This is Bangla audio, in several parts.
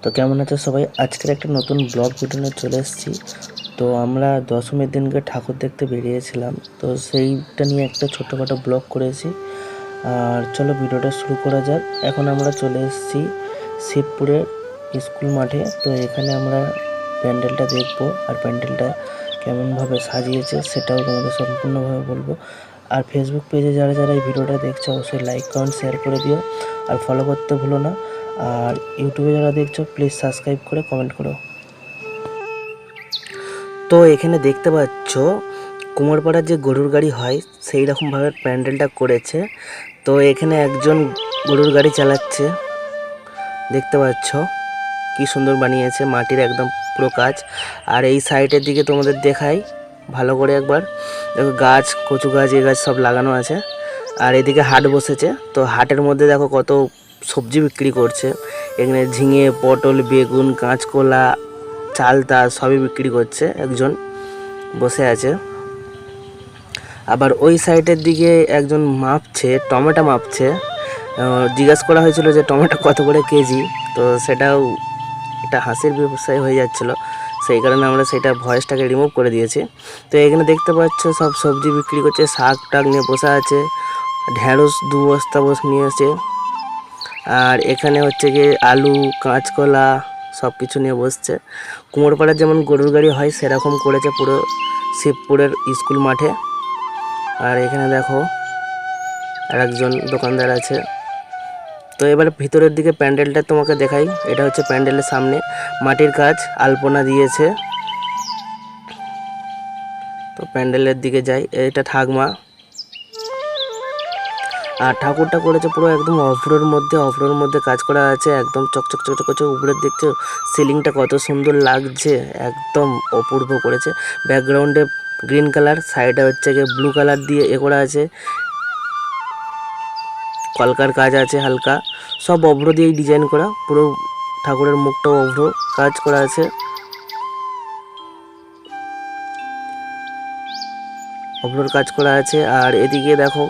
তো কেমন আছে সবাই? আজকের একটা নতুন ব্লগ ভিডিও নিয়ে চলে এসেছি। তো আমরা দশমীর দিনকে ঠাকুর দেখতে বেরিয়েছিলাম, তো সেইটা নিয়ে একটা ছোট্টখাটো ব্লগ করেছি। আর চলো ভিডিওটা শুরু করা যাক। এখন আমরা চলে এসেছি শিবপুরের স্কুল মাঠে। তো এখানে আমরা প্যান্ডেলটা দেখবো, আর প্যান্ডেলটা কেমনভাবে সাজিয়েছে সেটাও তোমাদের সম্পূর্ণভাবে বলবো। আর ফেসবুক পেজে যারা যারা এই ভিডিওটা দেখছো অবশ্যই লাইক কমেন্ট শেয়ার করে দিও, আর ফলো করতে ভুলো না। আর ইউটিউবে যারা দেখছো প্লিজ সাবস্ক্রাইব করে কমেন্ট করো। তো এখানে দেখতে পাচ্ছ কুমোরপাড়ার যে গরুর গাড়ি হয় সেই রকমভাবে প্যান্ডেলটা করেছে। তো এখানে একজন গরুর গাড়ি চালাচ্ছে, দেখতে পাচ্ছ কি সুন্দর বানিয়েছে, মাটির একদম পুরো কাজ। আর এই সাইডের দিকে তোমাদের দেখাই ভালো করে একবার, দেখো গাছ, কচু গাছ, এই গাছ সব লাগানো আছে। আর এদিকে হাট বসেছে, তো হাটের মধ্যে দেখো কত সবজি বিক্রি করছে। এখানে ঝিঙে, পটল, বেগুন, কাঁচকলা, চালতা সবই বিক্রি করছে, একজন বসে আছে। আবার ওই সাইডের দিকে একজন মাপছে, টমেটো মাপছে। জিজ্ঞাসা করা হয়েছিল যে টমেটো কত করে কেজি, তো সেটাও একটা হাসির ব্যবসায় হয়ে যাচ্ছিলো, সেই কারণে আমরা সেটা ভয়েসটাকে রিমুভ করে দিয়েছি। তো এখানে দেখতে পাচ্ছ সব সবজি বিক্রি করছে, শাক টাক নিয়ে বসে আছে, ঢেঁড়স 2 বস্তা নিয়ে এসে। আর এখানে হচ্ছে গিয়ে আলু, কাঁচকলা সব কিছু নিয়ে বসছে। কুমোরপাড়ার যেমন গরুর গাড়ি হয় সেরকম করেছে পুরো শিবপুরের স্কুল মাঠে। আর এখানে দেখো আর একজন দোকানদার আছে। তো এবার ভিতরের দিকে প্যান্ডেলটা তোমাকে দেখাই। এটা হচ্ছে প্যান্ডেলের সামনে মাটির কাজ, আলপনা দিয়েছে। তো প্যান্ডেলের দিকে যাই, এটা ঠাকমা। আর ঠাকুরটা করেছে পুরো একদম অফ্রোর মধ্যে কাজ করা আছে, একদম চকচক চকচক করছে। উপরে দেখছো সিলিংটা কত সুন্দর লাগছে, একদম অপূর্ব করেছে। ব্যাকগ্রাউন্ডে গ্রিন কালার, সাইডে হচ্ছে গিয়ে ব্লু কালার দিয়ে করা আছে, কলকার কাজ আছে হালকা, সব অভ্র দিয়েই ডিজাইন করা। পুরো ঠাকুরের মুখটাও অভ্র কাজ করা আছে, অভ্রর কাজ করা আছে। আর এদিকে দেখো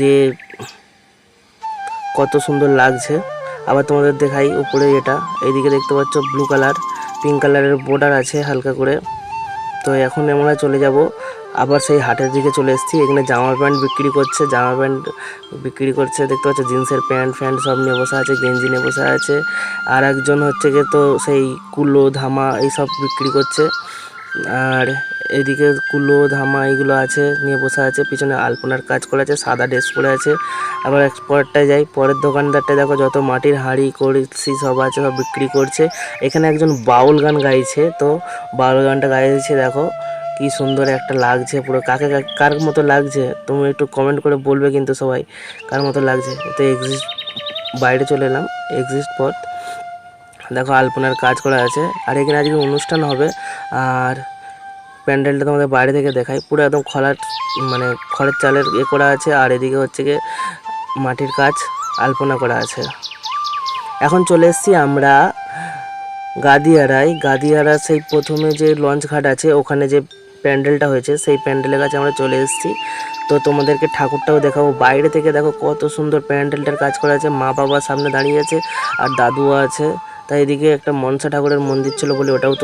যে কত সুন্দর লাগছে। আবার তোমাদের দেখাই উপরে, এটা এইদিকে দেখতে পাচ্ছ ব্লু কালার, পিঙ্ক কালারের বর্ডার আছে হালকা করে। তো এখন আমরা চলে যাব আবার সেই হাটের দিকে চলে এসেছি। এখানে জামা প্যান্ট বিক্রি করছে, জামা প্যান্ট বিক্রি করছে, দেখতে পাচ্ছ জিন্সের প্যান্ট ফ্যান্ট সব নিয়ে বসে আছে, গেঞ্জি নিয়ে বসে আছে। আর একজন হচ্ছে গিয়ে তো সেই কুলো ধামা এইসব বিক্রি করছে। আর এদিকে কুলো ধামা এইগুলো আছে নিয়ে বসে আছে, পিছনে আলপনার কাজ করা আছে, সাদা ড্রেস পরে আছে। আবার পরেরটায় যাই, পরের দোকানদারটা দেখো যত মাটির হাঁড়ি কলসি সব আছে সব বিক্রি করছে। এখানে একজন বাউল গান গাইছে, তো বাউল গানটা গাইছে দেখো কি সুন্দর একটা লাগছে পুরো। কার মতো লাগছে তুমি একটু কমেন্ট করে বলবে কিন্তু সবাই কার মতো লাগছে। তো এক্সিস্ট বাইরে চলে এলাম, এক্সিস্ট পথ, দেখো আলপনার কাজ করা আছে। আর এখানে আজকে অনুষ্ঠান হবে। আর প্যান্ডেলটা তোমাদের বাইরে থেকে দেখাই, পুরো একদম মানে খড়ের চালের করা আছে। আর এদিকে হচ্ছে গিয়ে মাটির কাজ, আলপনা করা আছে। এখন চলে এসেছি আমরা গাদিয়ারা সেই প্রথমে যে লঞ্চ ঘাট আছে ওখানে যে প্যান্ডেলটা হয়েছে সেই প্যান্ডেলের কাছে আমরা চলে এসেছি। তো তোমাদেরকে ঠাকুরটাও দেখাবো। বাইরে থেকে দেখো কত সুন্দর প্যান্ডেলটার কাজ করা আছে, মা বাবা সামনে দাঁড়িয়ে আছে আর দাদুও আছে। তাই এদিকে একটা মনসা ঠাকুরের মন্দির ছিল বলে ওটাও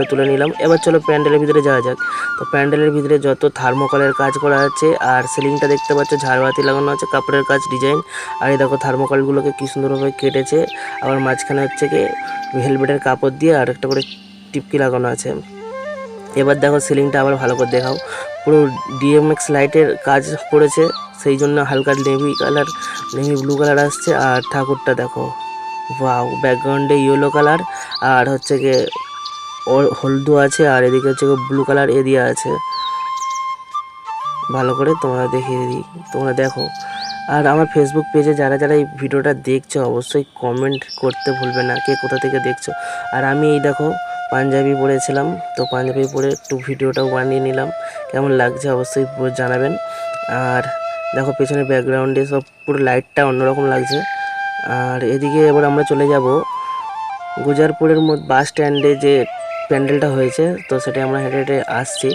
তুলে নিলাম। এবার চলো প্যান্ডেলের ভিতরে যাওয়া যাক। তো প্যান্ডেলের ভিতরে যত থার্মোকলের কাজ করা আছে, আর সিলিংটা দেখতে পাচ্ছ ঝাড়বাতি লাগানো আছে, কাপড়ের কাজ ডিজাইন। আর এই দেখো থার্মোকলগুলোকে কি সুন্দরভাবে কেটেছে। আবার মাঝখানে হচ্ছে কি হেলমেটের কাপড় দিয়ে আর একটা করে টিপকি লাগানো আছে। এবার দেখো সিলিংটা আবার ভালো করে দেখাও, পুরো ডিএমএক্স লাইটের কাজ পড়েছে, সেই জন্য হালকা নেভি ব্লু কালার আসছে। আর ঠাকুরটা দেখো ওয়াও, ব্যাকগ্রাউন্ডে ইয়েলো কালার আর হচ্ছে গিয়ে হলদু আছে, আর এদিকে হচ্ছে ব্লু কালার এরিয়া আছে। ভালো করে তোমরা দেখিয়ে দিই, তোমরা দেখো। আর আমার ফেসবুক পেজে যারা যারা এই ভিডিওটা দেখছো অবশ্যই কমেন্ট করতে ভুলবে না কে কোথা থেকে দেখছো। আর আমি এই দেখো পাঞ্জাবি পরেছিলাম, তো পাঞ্জাবি পরে একটু ভিডিওটাও বানিয়ে নিলাম, কেমন লাগছে অবশ্যই জানাবেন। আর দেখো পেছনে ব্যাকগ্রাউন্ডে সব পুরো লাইটটা অন্যরকম লাগছে। আর এদিকে এবার আমরা চলে যাব গুজারপুরের বাস স্ট্যান্ডে যে প্যান্ডেলটা হয়েছে, তো সেটা আমরা হেঁটে হেঁটে আসছি,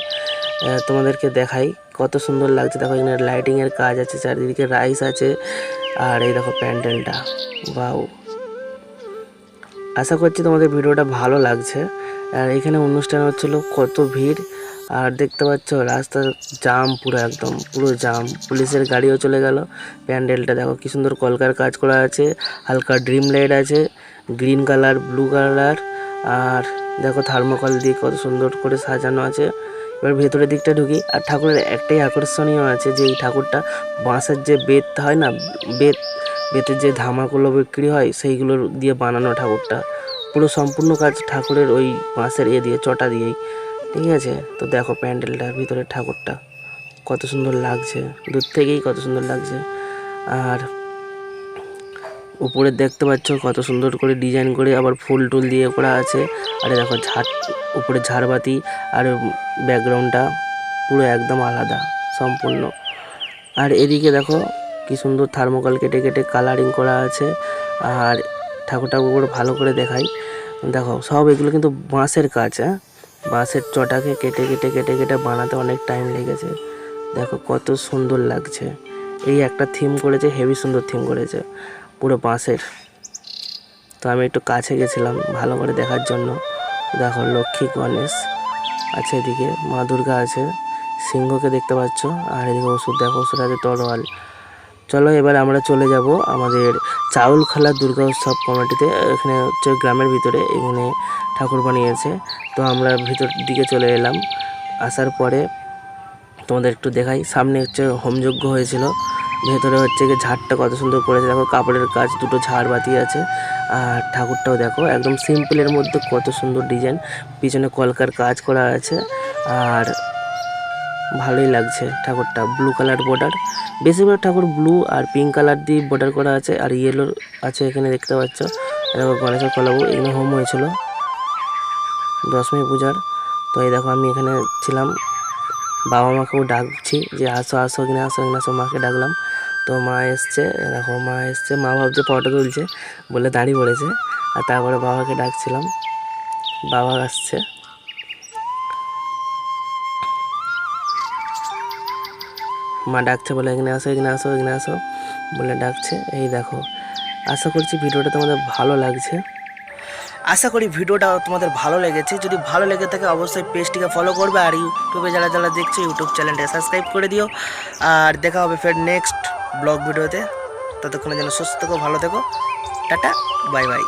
তোমাদেরকে দেখাই কত সুন্দর লাগছে। দেখো এখানে লাইটিংয়ের কাজ আছে, চারিদিকে রাইস আছে। আর এই দেখো প্যান্ডেলটা, বাউ। আশা করছি তোমাদের ভিডিওটা ভালো লাগছে। আর এখানে অনুষ্ঠান হচ্ছিল, কত ভিড়। আর দেখতে পাচ্ছ রাস্তা জাম, পুরো একদম পুরো জাম। পুলিশের গাড়িও চলে গেল। প্যান্ডেলটা দেখো কি সুন্দর কলকার কাজ করা আছে, হালকা ড্রিম লাইট আছে, গ্রিন কালার, ব্লু কালার। আর দেখো থার্মোকল দিয়ে কত সুন্দর করে সাজানো আছে। এবার ভেতরের দিকটা ঢুকি। আর ঠাকুরের একটাই আকর্ষণীয় আছে, যে এই ঠাকুরটা বাঁশের যে বেত হয় না, বেতের যে ধামাগুলো বিক্রি হয় সেইগুলো দিয়ে বানানো ঠাকুরটা। পুরো সম্পূর্ণ কাজ ঠাকুরের ওই বাঁশের দিয়ে চটা দিয়েই। ঠিক আছে, তো দেখো প্যান্ডেলটার ভিতরে ঠাকুরটা কত সুন্দর লাগছে, দূর থেকেই কত সুন্দর লাগছে। আর উপরে দেখতে পাচ্ছ কত সুন্দর করে ডিজাইন করে আবার ফুল টুল দিয়ে করা আছে। আর দেখো উপরে ঝাড়বাতি, আর ব্যাকগ্রাউন্ডটা পুরো একদম আলাদা সম্পূর্ণ। আর এদিকে দেখো কি সুন্দর থার্মোকল কেটে কেটে কালারিং করা আছে। আর ঠাকুরটা উপরে ভালো করে দেখাই, দেখো সব এগুলো কিন্তু বাঁশের কাজ। হ্যাঁ, বাঁশের চটাকে কেটে কেটে কেটে কেটে বানাতে অনেক টাইম লেগেছে। দেখো কত সুন্দর লাগছে। এই একটা থিম করেছে, হেভি সুন্দর থিম করেছে, পুরো বাঁশের। তো আমি একটু কাছে গেছিলাম ভালো করে দেখার জন্য। দেখো লক্ষ্মী গণেশ আছে, এদিকে মা দুর্গা আছে, সিংহকে দেখতে পাচ্ছ। আর এদিকে ওষুধ, দেখো ওষুধ আছে, তরোয়াল। চলো এবার আমরা চলে যাব আমাদের চাউলখোলা দুর্গা উৎসব কমিটিতে। এখানে হচ্ছে গ্রামের ভিতরে এখানে ঠাকুর বানিয়েছে। তো আমরা ভিতর দিকে চলে এলাম। আসার পরে তোমাদের একটু দেখাই, সামনে হচ্ছে হোমযজ্ঞ হয়েছিল। ভেতরে হচ্ছে গিয়ে ঝাড়টা কত সুন্দর করেছে, দেখো কাপড়ের কাজ, দুটো ঝাড়বাতি আছে। আর ঠাকুরটাও দেখো একদম সিম্পলের মধ্যে কত সুন্দর ডিজাইন, পিছনে কলকার কাজ করা আছে। আর ভালোই লাগছে ঠাকুরটা, ব্লু কালার বর্ডার, বেশিরভাগ ঠাকুর ব্লু আর পিঙ্ক কালার দিয়ে বর্ডার করা আছে। আর ইয়েলো আছে এখানে দেখতে পাচ্ছ। দেখো গণেশের কলাবু, এখানে হোম হয়েছিল দশমী পূজার। তো এই দেখো আমি এখানে ছিলাম, বাবা মাকেও ডাকছি যে আসো আসো, এখানে আসো এখানে আসো, মাকে ডাকলাম। তো মা এসছে, দেখো মা এসছে, মা ভাবছে ফটো তুলছে বলে দাঁড়িয়ে পড়েছে। আর তারপরে বাবাকে ডাকছিলাম, বাবা আসছে। মা ডাকছে বলে এখানে আসো এখানে আসো এখানে আসো বলে ডাকছে। এই দেখো, আশা করছি ভিডিওটা তোমাদের ভালো লাগছে। আশা করি ভিডিওটা তোমাদের ভালো লেগেছে। যদি ভালো লেগে থাকে অবশ্যই পেজটিকে ফলো করবে। আর ইউটিউবে যারা যারা দেখছো ইউটিউব চ্যানেলটা সাবস্ক্রাইব করে দিও। আর দেখা হবে ফের নেক্সট ব্লগ ভিডিওতে। ততক্ষণে যেন সুস্থ থেকো, ভালো থেকো, টাটা, বাই বাই।